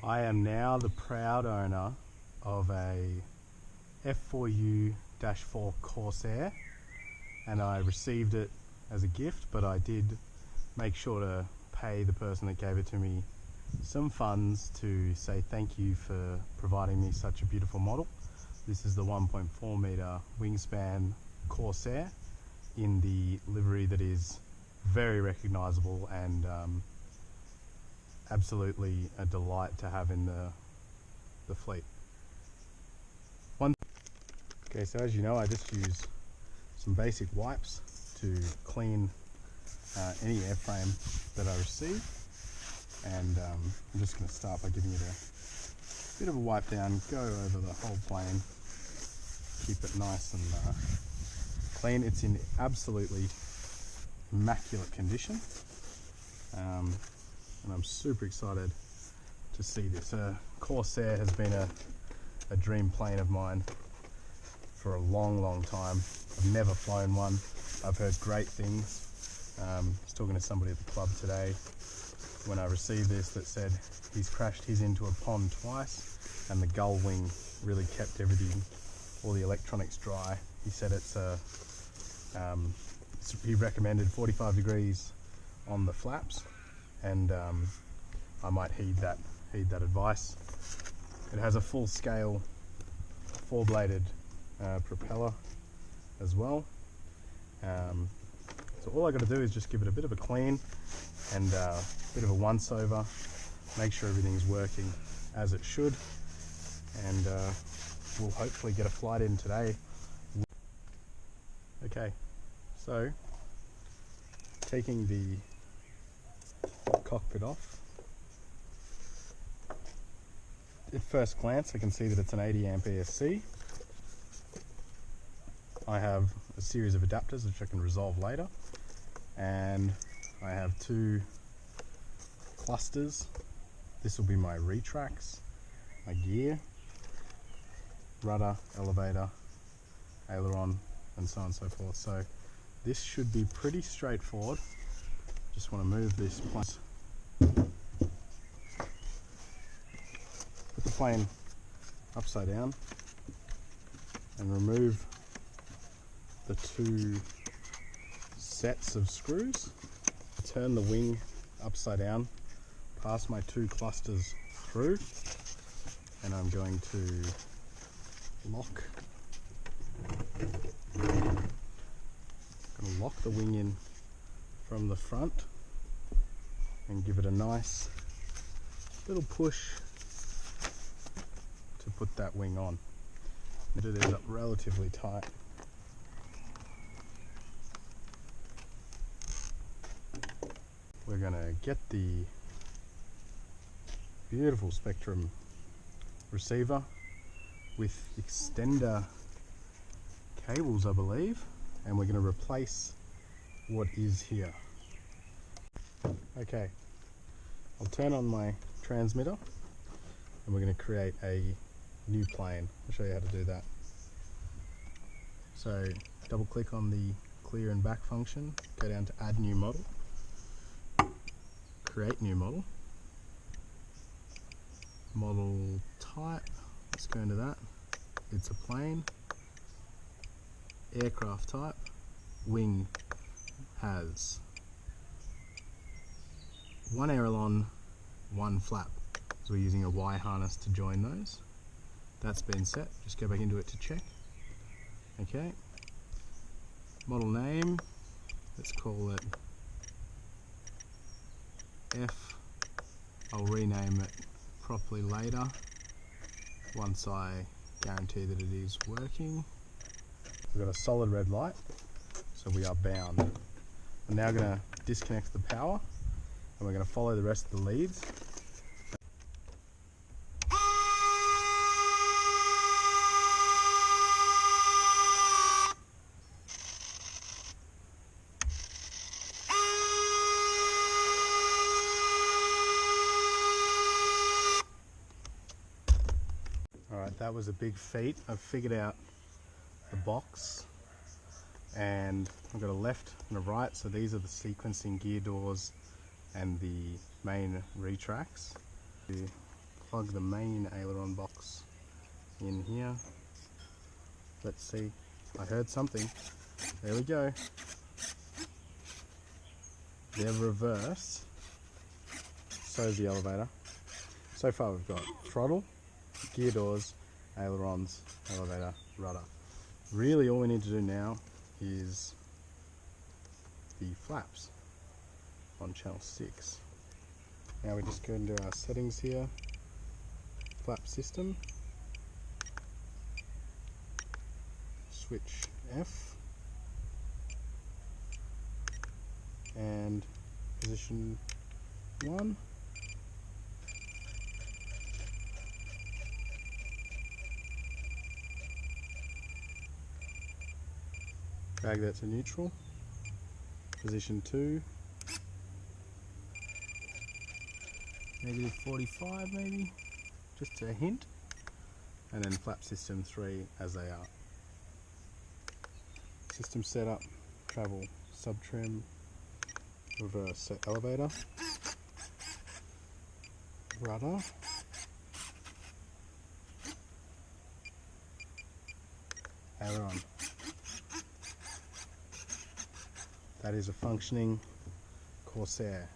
I am now the proud owner of a F4U-4 Corsair, and I received it as a gift, but I did make sure to pay the person that gave it to me some funds to say thank you for providing me such a beautiful model. This is the 1.4 meter wingspan Corsair in the livery that is very recognizable and absolutely a delight to have in the fleet. Okay, so as you know, I just use some basic wipes to clean any airframe that I receive, and I'm just going to start by giving it a bit of a wipe down, go over the whole plane, keep it nice and clean. It's in absolutely immaculate condition, and I'm super excited to see this. Corsair has been a dream plane of mine for a long time. I've never flown one. I've heard great things. I was talking to somebody at the club today when I received this that said he's crashed his into a pond twice and the gull wing really kept everything, all the electronics dry. He said he recommended 45 degrees on the flaps, and I might heed that advice. It has a full scale 4-bladed propeller as well. So all I got to do is just give it a bit of a clean and a bit of a once over, make sure everything's working as it should, and we'll hopefully get a flight in today. Okay, so taking the cockpit off, at first glance I can see that it's an 80 amp ESC. I have a series of adapters which I can resolve later, and I have 2 clusters. This will be my retracts, my gear, rudder, elevator, aileron, and so on and so forth. So this should be pretty straightforward. Just want to move this plane, put the plane upside down and remove the 2 sets of screws. Turn the wing upside down, pass my 2 clusters through, and I'm going to lock the wing in from the front and give it a nice little push to put that wing on. It is up relatively tight. We're going to get the beautiful Spectrum receiver with extender cables, I believe, and we're going to replace what is here. Okay, I'll turn on my transmitter and we're going to create a new plane. I'll show you how to do that. So double click on the clear and back function, go down to add new model, create new model, model type, let's go into that, it's a plane, aircraft type, wing has 1 aileron, 1 flap, so we're using a Y harness to join those. That's been set, just go back into it to check. Okay, model name, let's call it F. I'll rename it properly later once I guarantee that it is working. We've got a solid red light, so we are bound. I'm now going to disconnect the power and we're going to follow the rest of the leads. Alright, that was a big feat. I've figured out the box, and I've got a left and a right, so these are the sequencing gear doors and the main retracts. plug the main aileron box in here. Let's see. I heard something. There we go. They're reversed. So's the elevator. So far we've got throttle, gear doors, ailerons, elevator, rudder. Really all we need to do now is the flaps on channel 6. Now we just go into our settings here, flap system, switch F, and position 1. Drag that to neutral. Position 2. -45 maybe, just a hint. And then flap system 3 as they are. System setup, travel, subtrim, reverse set elevator, rudder, aileron. That is a functioning Corsair.